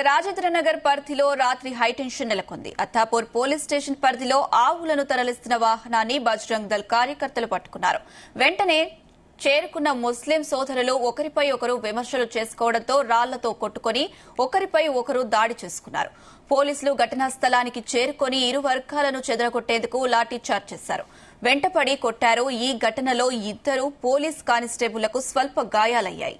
రాజేంద్రనగర్ పరిధిలో రాత్రి హైటెన్షన్ నెలకొంది. అత్తాపూర్ పోలీస్ స్టేషన్ పరిధిలో ఆవులను తరలిస్తున్న వాహనాన్ని బజరంగ్ దళ్ కార్యకర్తలు పట్టుకున్నారు. వెంటనే చేరుకున్న ముస్లిం సోదరులు ఒకరిపై ఒకరు విమర్శలు చేసుకోవడంతో రాళ్లతో కొట్టుకుని ఒకరిపై ఒకరు దాడి చేసుకున్నారు. పోలీసులు ఘటనా స్థలానికి చేరుకుని ఇరు వర్గాలను చెదరగొట్టేందుకు లాఠీచార్జ్ చేశారు. వెంటపడి కొట్టారు. ఈ ఘటనలో ఇద్దరు పోలీస్ కానిస్టేబుళ్లకు స్వల్ప గాయాలయ్యాయి.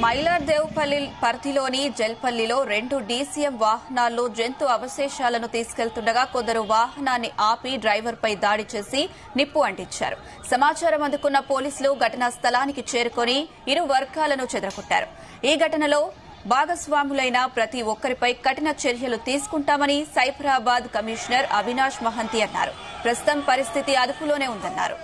మైలార్దేవ్పల్లి పరిధిలోని జల్పల్లిలో 2 డీసీఎం వాహనాల్లో జంతు అవశేషాలను తీసుకెళ్తుండగా కొందరు వాహనాన్ని ఆపి డ్రైవర్పై దాడి చేసి నిప్పు అంటించారు. సమాచారం అందుకున్న పోలీసులు ఘటనా స్థలానికి చేరుకుని ఇరు వర్గాలను చెదరగొట్టారు. ఈ ఘటనలో భాగస్వాములైన ప్రతి ఒక్కరిపై కఠిన చర్యలు తీసుకుంటామని సైబరాబాద్ కమిషనర్ అవినాష్ మహంతి అన్నారు. ప్రస్తుతం పరిస్థితి అదుపులోనే ఉందన్నారు.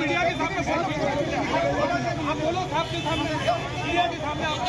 मीडिया के सामने आप बोलो, साहब के सामने मीडिया के सामने आप